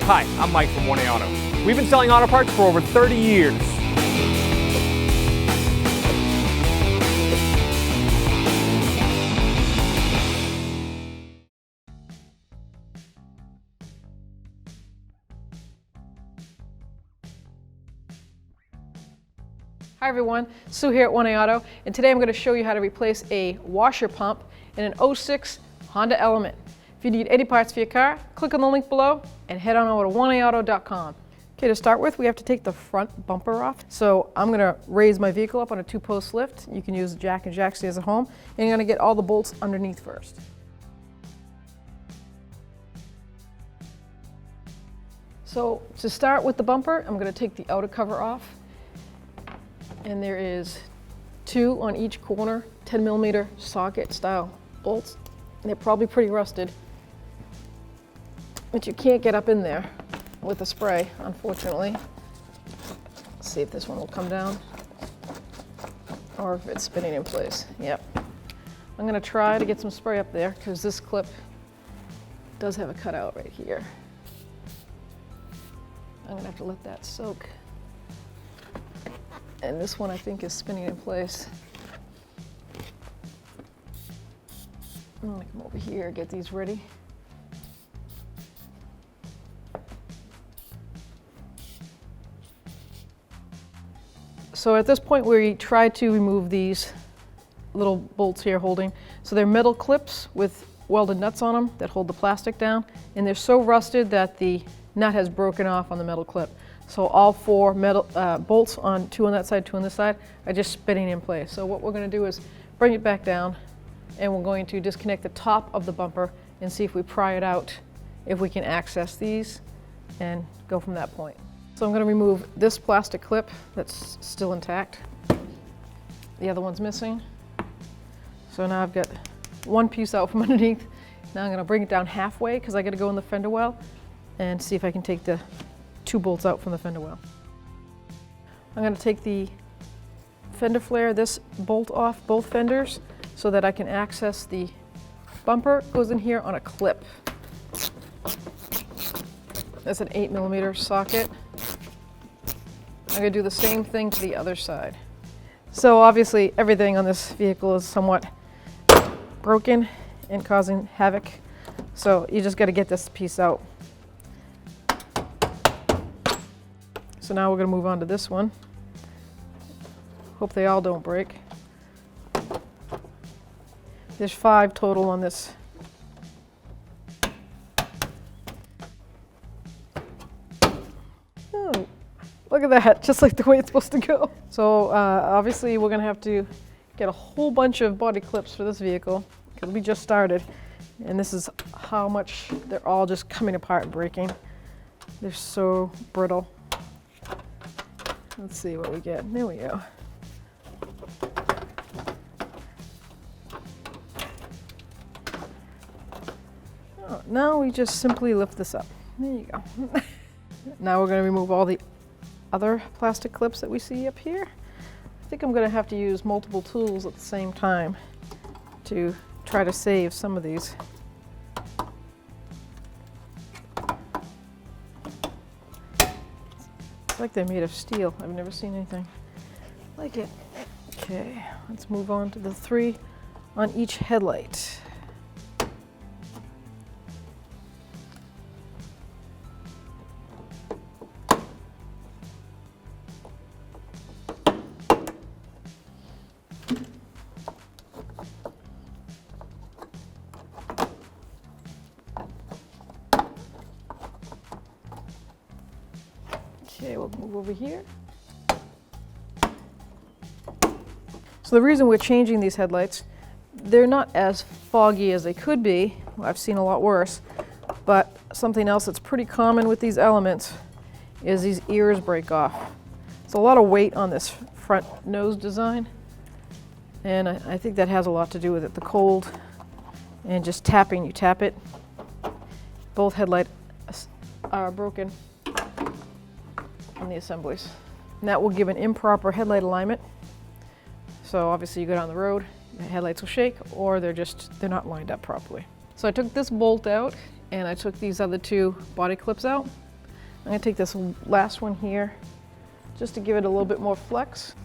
Hi, I'm Mike from 1A Auto. We've been selling auto parts for over 30 years. Hi everyone, Sue here at 1A Auto, and today I'm going to show you how to replace a washer pump in an 06 Honda Element. If you need any parts for your car, click on the link below and head on over to 1AAuto.com. Okay, to start with, we have to take the front bumper off. So I'm going to raise my vehicle up on a 2-post lift. You can use a jack and jack stands at home, and you're going to get all the bolts underneath first. So to start with the bumper, I'm going to take the outer cover off. And there is 2 on each corner, 10mm socket style bolts. And they're probably pretty rusted, but you can't get up in there with a spray, unfortunately. Let's see if this one will come down or if it's spinning in place. Yep. I'm gonna try to get some spray up there because this clip does have a cutout right here. I'm gonna have to let that soak. And this one I think is spinning in place. I'm gonna come over here, get these ready. So at this point we try to remove these little bolts here holding. So they're metal clips with welded nuts on them that hold the plastic down, and they're so rusted that the nut has broken off on the metal clip. So all 4 metal bolts, 2 on that side, 2 on this side, are just spinning in place. So what we're going to do is bring it back down, and we're going to disconnect the top of the bumper and see if we pry it out, if we can access these, and go from that point. So I'm going to remove this plastic clip that's still intact. The other one's missing. So now I've got one piece out from underneath. Now I'm going to bring it down halfway because I got to go in the fender well and see if I can take the 2 bolts out from the fender well. I'm going to take the fender flare, this bolt off both fenders so that I can access the bumper. It goes in here on a clip. That's an 8mm socket. I'm going to do the same thing to the other side. So obviously everything on this vehicle is somewhat broken and causing havoc. So you just got to get this piece out. So now we're going to move on to this one. Hope they all don't break. There's 5 total on this. Oh, look at that, just like the way it's supposed to go. So obviously we're going to have to get a whole bunch of body clips for this vehicle because we just started. And this is how much they're all just coming apart and breaking. They're so brittle. Let's see what we get. There we go. Oh, now we just simply lift this up. There you go. Now we're going to remove all the other plastic clips that we see up here. I think I'm going to have to use multiple tools at the same time to try to save some of these. It's like they're made of steel. I've never seen anything like it. Okay, let's move on to the 3 on each headlight. Okay, we'll move over here. So the reason we're changing these headlights, they're not as foggy as they could be. I've seen a lot worse. But something else that's pretty common with these Elements is these ears break off. It's a lot of weight on this front nose design. And I think that has a lot to do with it. The cold and just tapping, you tap it. Both headlights are broken on the assemblies. And that will give an improper headlight alignment. So obviously you go down the road, the headlights will shake, or they're not lined up properly. So I took this bolt out and I took these other 2 body clips out. I'm gonna take this last one here just to give it a little bit more flex.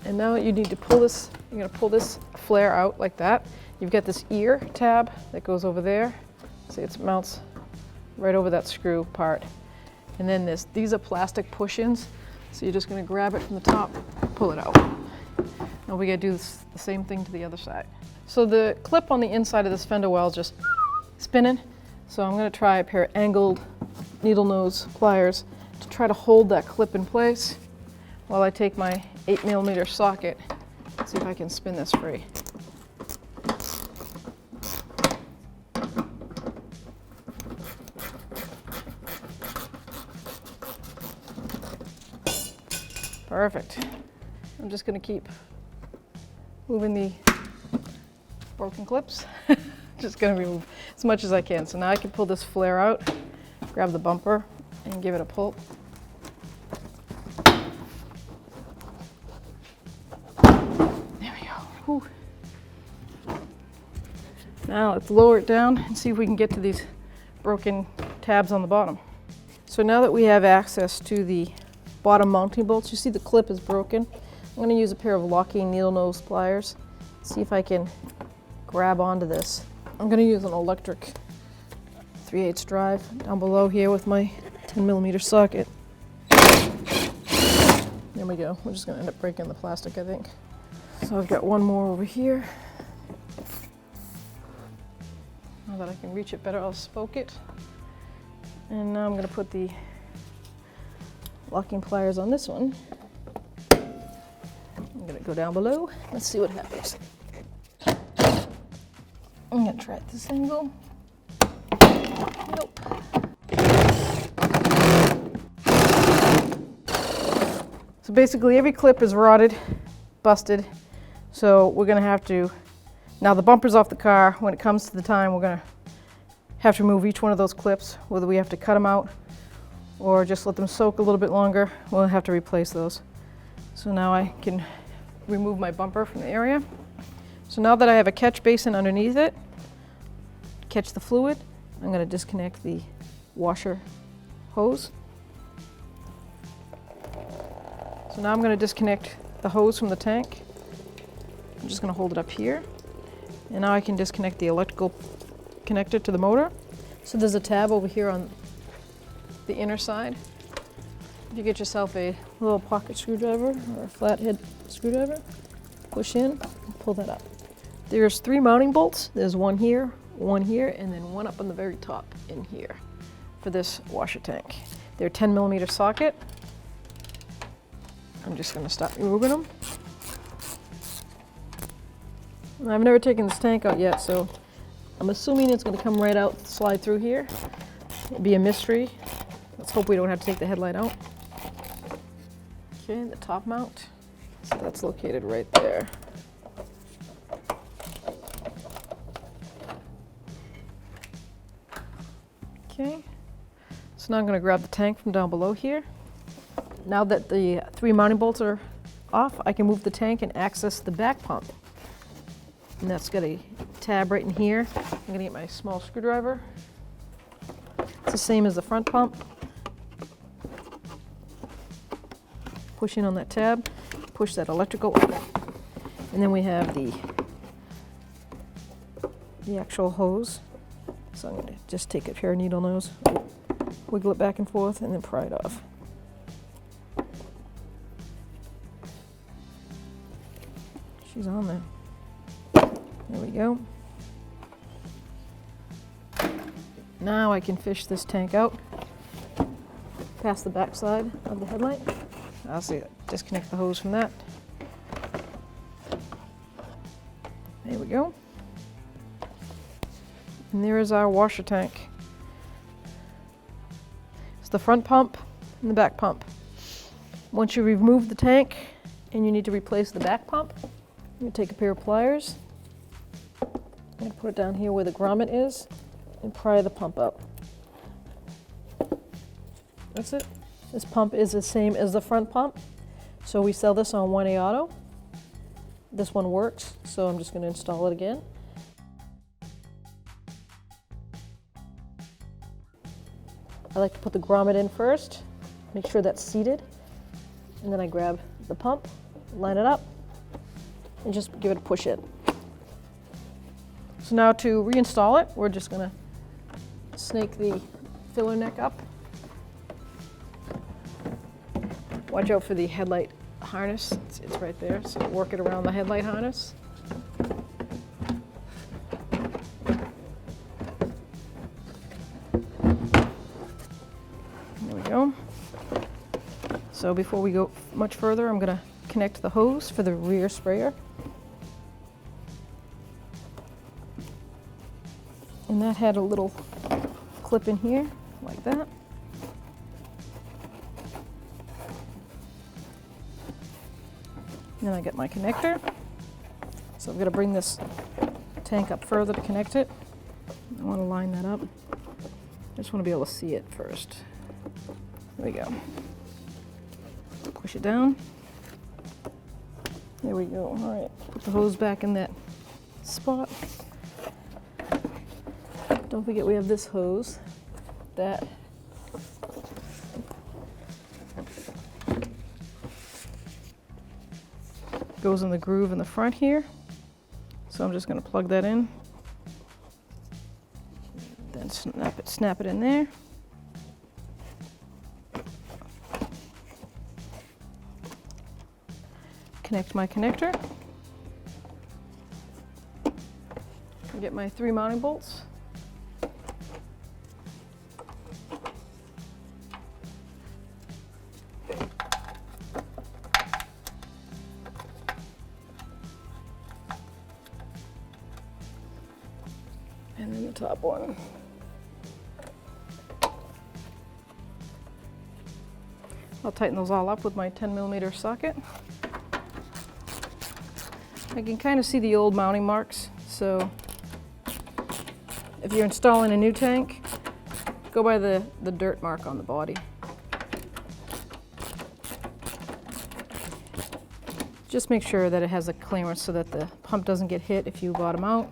And now you need to pull this, you're gonna pull this flare out like that. You've got this ear tab that goes over there. See, it mounts right over that screw part. And then these are plastic push-ins. So you're just gonna grab it from the top, pull it out. Now we gotta do the same thing to the other side. So the clip on the inside of this fender well is just spinning. So I'm gonna try a pair of angled needle nose pliers to try to hold that clip in place while I take my 8mm socket and see if I can spin this free. Perfect. I'm just gonna keep moving the broken clips. Just gonna remove as much as I can. So now I can pull this flare out, grab the bumper, and give it a pull. There we go. Whew. Now let's lower it down and see if we can get to these broken tabs on the bottom. So now that we have access to the bottom mounting bolts, you see the clip is broken. I'm going to use a pair of locking needle nose pliers. See if I can grab onto this. I'm going to use an electric 3/8 drive down below here with my 10mm socket. There we go. We're just going to end up breaking the plastic, I think. So I've got one more over here. Now that I can reach it better, I'll spoke it. And now I'm going to put the locking pliers on this one. I'm going to go down below. Let's see what happens. I'm going to try at this angle. Nope. So basically every clip is rotted, busted. So we're going to have to, now the bumper's off the car. When it comes to the time, we're going to have to remove each one of those clips, whether we have to cut them out or just let them soak a little bit longer. We'll have to replace those. So now I can remove my bumper from the area. So now that I have a catch basin underneath it, catch the fluid, I'm going to disconnect the washer hose. So now I'm going to disconnect the hose from the tank. I'm just going to hold it up here. And now I can disconnect the electrical connector to the motor. So there's a tab over here on the inner side. If you get yourself a little pocket screwdriver or a flathead screwdriver, push in and pull that up. There's 3 mounting bolts. There's one here, and then one up on the very top in here for this washer tank. They're 10mm socket. I'm just going to start removing them. I've never taken this tank out yet, so I'm assuming it's going to come right out, slide through here. It'll be a mystery. Let's hope we don't have to take the headlight out. Okay, the top mount. So that's located right there. Okay, so now I'm going to grab the tank from down below here. Now that the 3 mounting bolts are off, I can move the tank and access the back pump. And that's got a tab right in here. I'm going to get my small screwdriver. It's the same as the front pump. Push in on that tab, push that electrical up. And then we have the actual hose. So I'm going to just take a pair of needle nose, wiggle it back and forth, and then pry it off. She's on there. There we go. Now I can fish this tank out past the back side of the headlight. I'll see it. Disconnect the hose from that. There we go. And there is our washer tank. It's the front pump and the back pump. Once you remove the tank and you need to replace the back pump, you take a pair of pliers. I'm going to put it down here where the grommet is and pry the pump up. That's it. This pump is the same as the front pump. So we sell this on 1A Auto. This one works, so I'm just going to install it again. I like to put the grommet in first, make sure that's seated, and then I grab the pump, line it up, and just give it a push in. So now to reinstall it, we're just going to snake the filler neck up. Watch out for the headlight harness, it's right there, so work it around the headlight harness. There we go. So before we go much further, I'm going to connect the hose for the rear sprayer. And that had a little clip in here, like that. And then I get my connector. So I'm going to bring this tank up further to connect it. I want to line that up. I just want to be able to see it first. There we go. Push it down. There we go. All right, put the hose back in that spot. Don't forget we have this hose that goes in the groove in the front here. So I'm just going to plug that in, then snap it in there. Connect my connector. Get my 3 mounting bolts. And then the top one. I'll tighten those all up with my 10mm socket. I can kind of see the old mounting marks, so if you're installing a new tank, go by the dirt mark on the body. Just make sure that it has a clearance so that the pump doesn't get hit if you bottom out.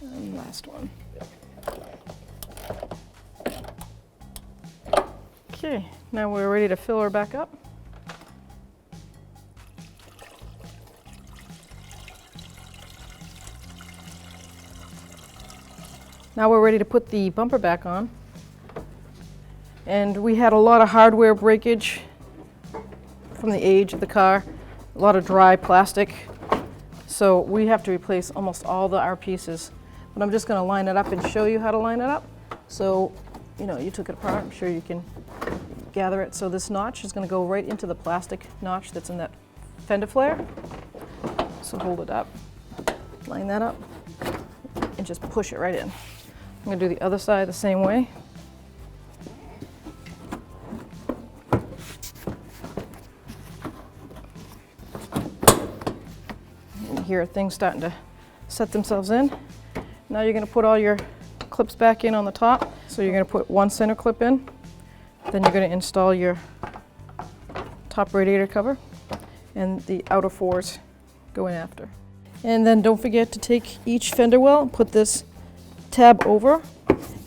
And last one. Okay, now we're ready to fill her back up. Now we're ready to put the bumper back on. And we had a lot of hardware breakage from the age of the car, a lot of dry plastic. So we have to replace almost all our pieces. But I'm just going to line it up and show you how to line it up. So, you took it apart, I'm sure you can gather it. So this notch is going to go right into the plastic notch that's in that fender flare. So hold it up, line that up, and just push it right in. I'm going to do the other side the same way. And here things starting to set themselves in. Now you're going to put all your clips back in on the top. So you're going to put one center clip in. Then you're going to install your top radiator cover, and the outer 4s go in after. And then don't forget to take each fender well and put this tab over.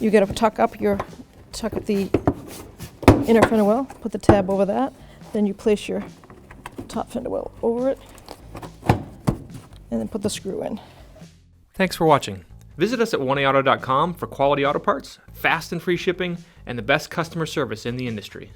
You got to tuck up the inner fender well, put the tab over that. Then you place your top fender well over it, and then put the screw in. Thanks for watching. Visit us at oneauto.com for quality auto parts, fast and free shipping, and the best customer service in the industry.